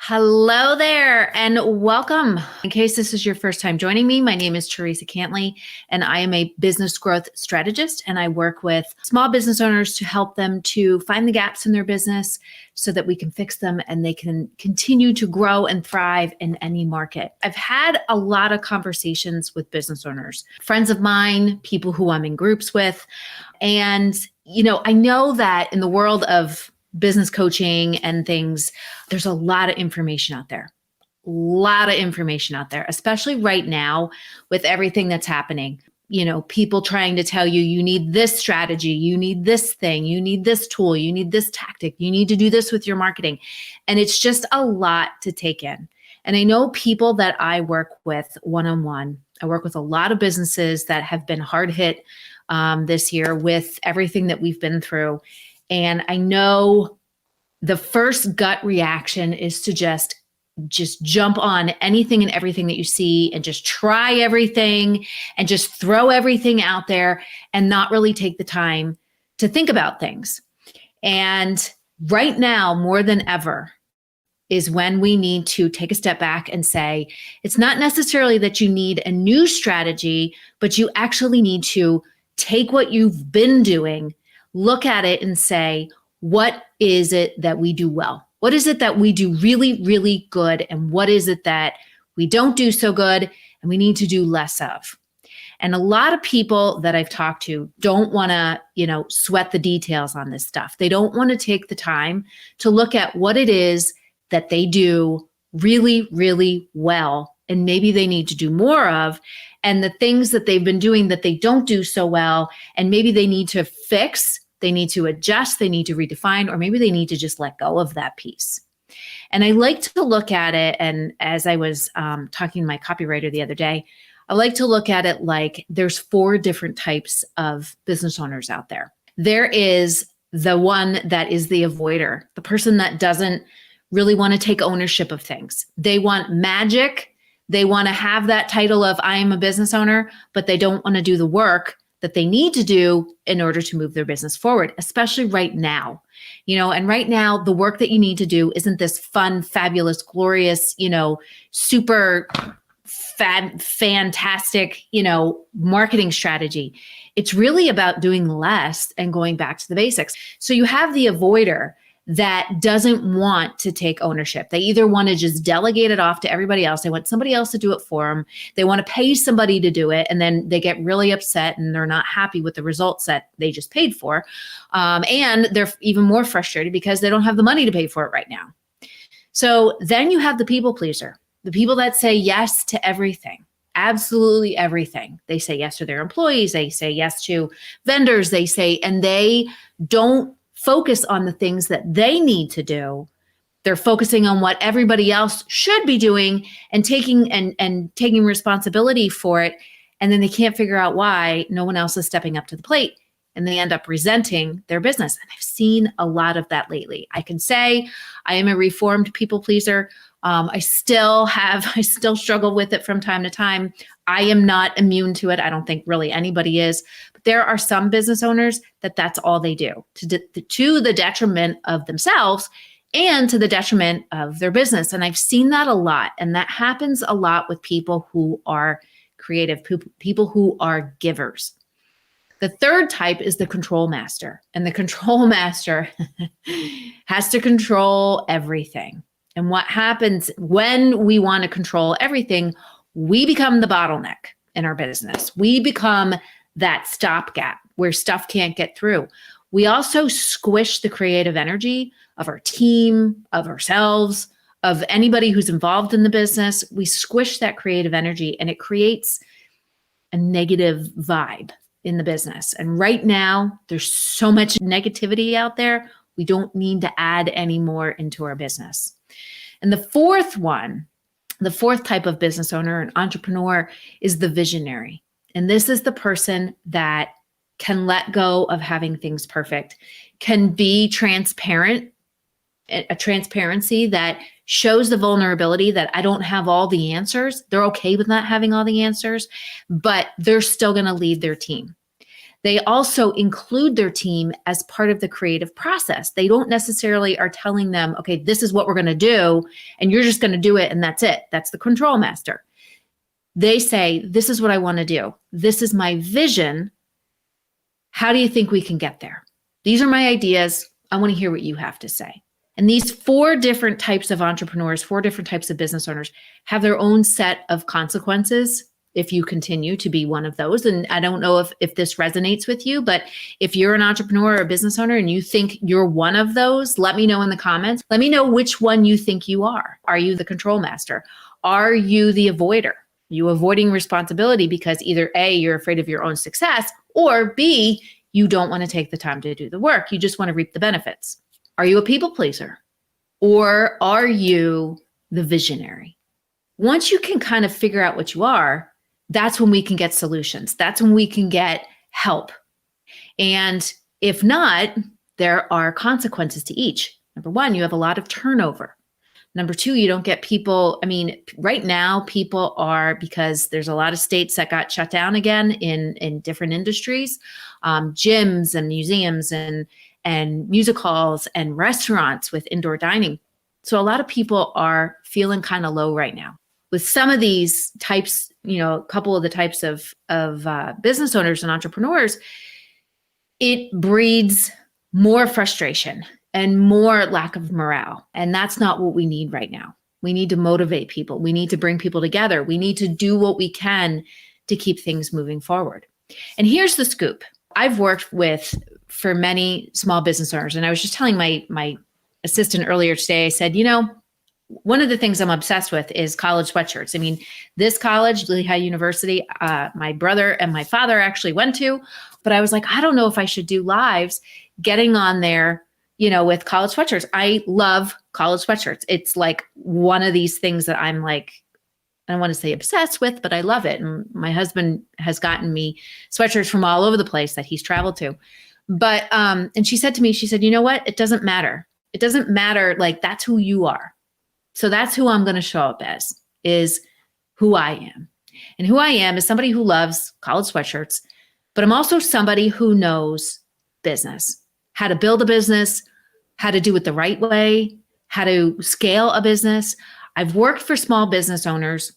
Hello there and welcome. In case this is your first time joining me, my name is Teresa Cantley and I am a business growth strategist, and I work with small business owners to help them to find the gaps in their business so that we can fix them and they can continue to grow and thrive in any market. I've had a lot of conversations with business owners, friends of mine, people who I'm in groups with, and I know that in the world of business coaching and things, there's a lot of information out there. Especially right now with everything that's happening. People trying to tell you, you need this strategy, you need this thing, you need this tool, you need this tactic, you need to do this with your marketing. And it's just a lot to take in. And I know people that I work with one-on-one. I work with a lot of businesses that have been hard hit this year with everything that we've been through. And I know the first gut reaction is to just jump on anything and everything that you see and just try everything and just throw everything out there and not really take the time to think about things. And right now, more than ever, is when we need to take a step back and say, it's not necessarily that you need a new strategy, but you actually need to take what you've been doing, look at it and say, what is it that we do well? What is it that we do really, really good? And what is it that we don't do so good and we need to do less of? And a lot of people that I've talked to don't want to, sweat the details on this stuff. They don't want to take the time to look at what it is that they do really, really well. And maybe they need to do more of, and the things that they've been doing that they don't do so well, and maybe they need to fix, they need to adjust, they need to redefine, or maybe they need to just let go of that piece. And I like to look at it, and as I was talking to my copywriter the other day, I like to look at it like there's 4 different types of business owners out there. There is the one that is the avoider, the person that doesn't really want to take ownership of things. They want magic. They want to have that title of I am a business owner, but they don't want to do the work that they need to do in order to move their business forward, especially right now. And right now, the work that you need to do isn't this fun, fabulous, glorious, super fantastic, marketing strategy. It's really about doing less and going back to the basics. So you have the avoider that doesn't want to take ownership. They either want to just delegate it off to everybody else. They want somebody else to do it for them. They want to pay somebody to do it. And then they get really upset and they're not happy with the results that they just paid for. And they're even more frustrated because they don't have the money to pay for it right now. So then you have the people pleaser, the people that say yes to everything. Absolutely everything. They say yes to their employees. They say yes to vendors. And they don't focus on the things that they need to do. They're focusing on what everybody else should be doing and taking responsibility for it. And then they can't figure out why no one else is stepping up to the plate, and they end up resenting their business. And I've seen a lot of that lately. I can say I am a reformed people pleaser. I still struggle with it from time to time. I am not immune to it. I don't think really anybody is. But there are some business owners that's all they do, to the detriment of themselves and to the detriment of their business. And I've seen that a lot. And that happens a lot with people who are creative, people who are givers. The third type is the control master. And the control master has to control everything. And what happens when we want to control everything, we become the bottleneck in our business. We become that stopgap where stuff can't get through. We also squish the creative energy of our team, of ourselves, of anybody who's involved in the business. We squish that creative energy and it creates a negative vibe in the business. And right now, there's so much negativity out there. We don't need to add any more into our business. And the fourth type of business owner and entrepreneur is the visionary. And this is the person that can let go of having things perfect, can be transparent, a transparency that shows the vulnerability that I don't have all the answers. They're okay with not having all the answers, but they're still going to lead their team. They also include their team as part of the creative process. They don't necessarily are telling them, okay, this is what we're going to do, and you're just going to do it, and that's it. That's the control master. They say, this is what I want to do. This is my vision. How do you think we can get there? These are my ideas. I want to hear what you have to say. And these 4 different types of entrepreneurs, 4 different types of business owners have their own set of consequences if you continue to be one of those. And I don't know if this resonates with you, but if you're an entrepreneur or a business owner and you think you're one of those, let me know in the comments. Let me know which one you think you are. Are you the control master? Are you the avoider? Are you avoiding responsibility because either A, you're afraid of your own success, or B, you don't want to take the time to do the work. You just want to reap the benefits. Are you a people pleaser? Or are you the visionary? Once you can kind of figure out what you are, that's when we can get solutions. That's when we can get help. And if not, there are consequences to each. Number 1, you have a lot of turnover. Number 2, you don't get people. I mean, right now, people are, because there's a lot of states that got shut down again in different industries, gyms and museums and music halls and restaurants with indoor dining. So a lot of people are feeling kind of low right now. With some of these types, a couple of the types of business owners and entrepreneurs, it breeds more frustration and more lack of morale. And that's not what we need right now. We need to motivate people. We need to bring people together. We need to do what we can to keep things moving forward. And here's the scoop. I've worked for many small business owners, and I was just telling my assistant earlier today, I said, one of the things I'm obsessed with is college sweatshirts. I mean, this college, Lehigh University, my brother and my father actually went to, but I was like, I don't know if I should do lives getting on there, with college sweatshirts. I love college sweatshirts. It's like one of these things that I'm like, I don't want to say obsessed with, but I love it. And my husband has gotten me sweatshirts from all over the place that he's traveled to. But, and she said to me, you know what? It doesn't matter. It doesn't matter. Like, that's who you are. So that's who I'm going to show up as, is who I am. And who I am is somebody who loves college sweatshirts, but I'm also somebody who knows business, how to build a business, how to do it the right way, how to scale a business. I've worked for small business owners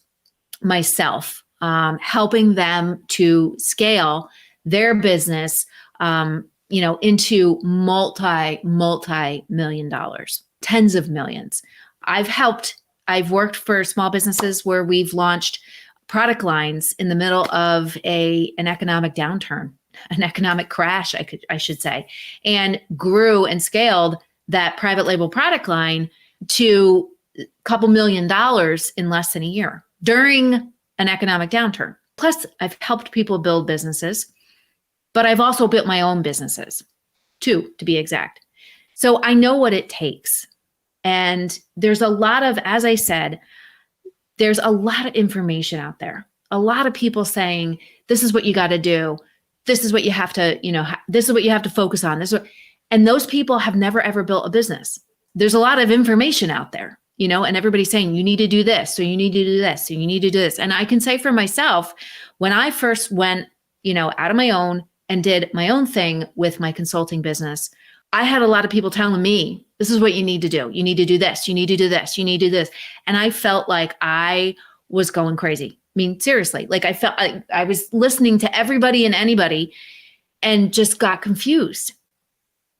myself, helping them to scale their business, into multi-million dollars, tens of millions. I've worked for small businesses where we've launched product lines in the middle of an economic downturn, an economic crash, I should say, and grew and scaled that private label product line to a couple $1 million in less than a year during an economic downturn. Plus, I've helped people build businesses, but I've also built my own businesses, 2 to be exact. So I know what it takes. And there's a lot of, as I said, there's a lot of information out there. A lot of people saying, this is what you got to do. This is what you have to, this is what you have to focus on. And those people have never, ever built a business. There's a lot of information out there, and everybody's saying, you need to do this. So you need to do this. So you need to do this. And I can say for myself, when I first went, out on my own and did my own thing with my consulting business, I had a lot of people telling me, this is what you need to do. You need to do this. You need to do this. You need to do this. And I felt like I was going crazy. I mean, seriously, like I felt I was listening to everybody and anybody and just got confused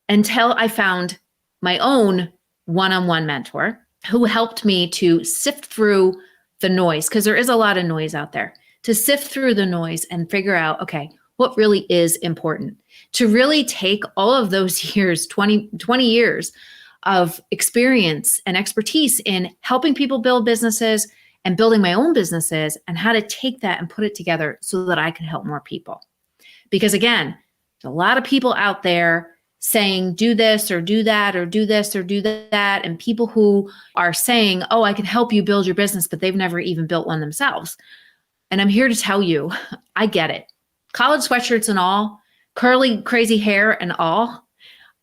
until I found my own one-on-one mentor who helped me to sift through the noise, because there is a lot of noise out there, to sift through the noise and figure out, okay, what really is important, to really take all of those years, 20 years of experience and expertise in helping people build businesses and building my own businesses, and how to take that and put it together so that I can help more people. Because again, there's a lot of people out there saying, do this or do that, or do this or do that. And people who are saying, oh, I can help you build your business, but they've never even built one themselves. And I'm here to tell you, I get it. College sweatshirts and all, curly, crazy hair and all,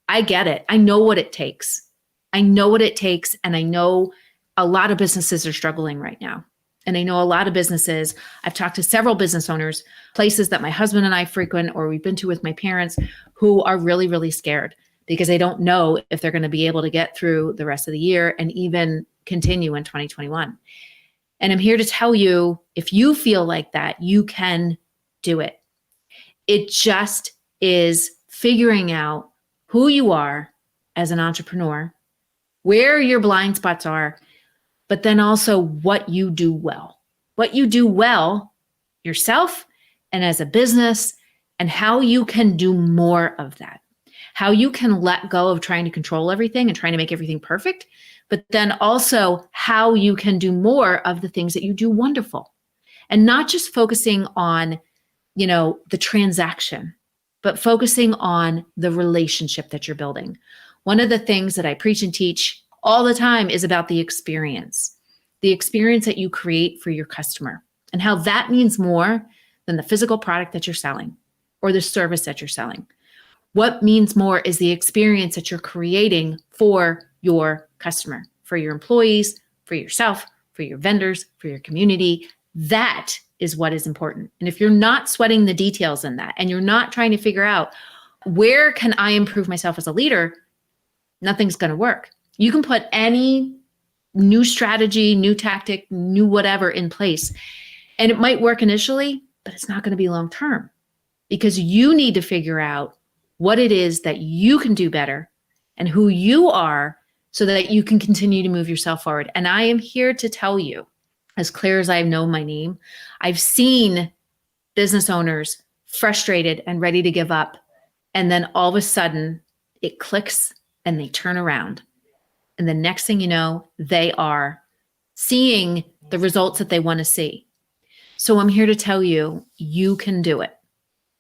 I get it. I know what it takes. I know what it takes. And I know a lot of businesses are struggling right now. And I know a lot of businesses, I've talked to several business owners, places that my husband and I frequent or we've been to with my parents, who are really, really scared because they don't know if they're going to be able to get through the rest of the year and even continue in 2021. And I'm here to tell you, if you feel like that, you can do it. It just is figuring out who you are as an entrepreneur, where your blind spots are, but then also what you do well. What you do well yourself and as a business, and how you can do more of that. How you can let go of trying to control everything and trying to make everything perfect, but then also how you can do more of the things that you do wonderful. And not just focusing on, the transaction, but focusing on the relationship that you're building. One of the things that I preach and teach all the time is about the experience that you create for your customer, and how that means more than the physical product that you're selling or the service that you're selling. What means more is the experience that you're creating for your customer, for your employees, for yourself, for your vendors, for your community. That is what is important. And if you're not sweating the details in that, and you're not trying to figure out where can I improve myself as a leader, nothing's going to work. You can put any new strategy, new tactic, new whatever in place, and it might work initially, but it's not going to be long term, because you need to figure out what it is that you can do better and who you are so that you can continue to move yourself forward. And I am here to tell you, as clear as I know my name, I've seen business owners frustrated and ready to give up. And then all of a sudden it clicks and they turn around. And the next thing you know, they are seeing the results that they want to see. So I'm here to tell you, you can do it.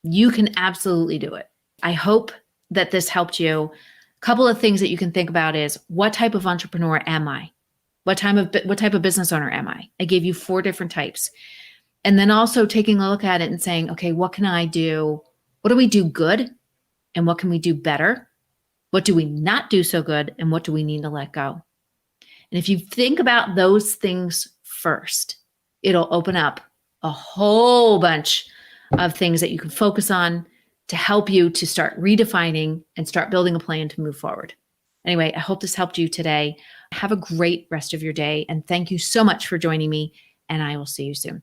You can absolutely do it. I hope that this helped you. A couple of things that you can think about is, what type of entrepreneur am I? What type of business owner am I? I gave you 4 different types. And then also taking a look at it and saying, okay, what can I do? What do we do good? And what can we do better? What do we not do so good? And what do we need to let go? And if you think about those things first, it'll open up a whole bunch of things that you can focus on to help you to start redefining and start building a plan to move forward. Anyway, I hope this helped you today. Have a great rest of your day. And thank you so much for joining me. And I will see you soon.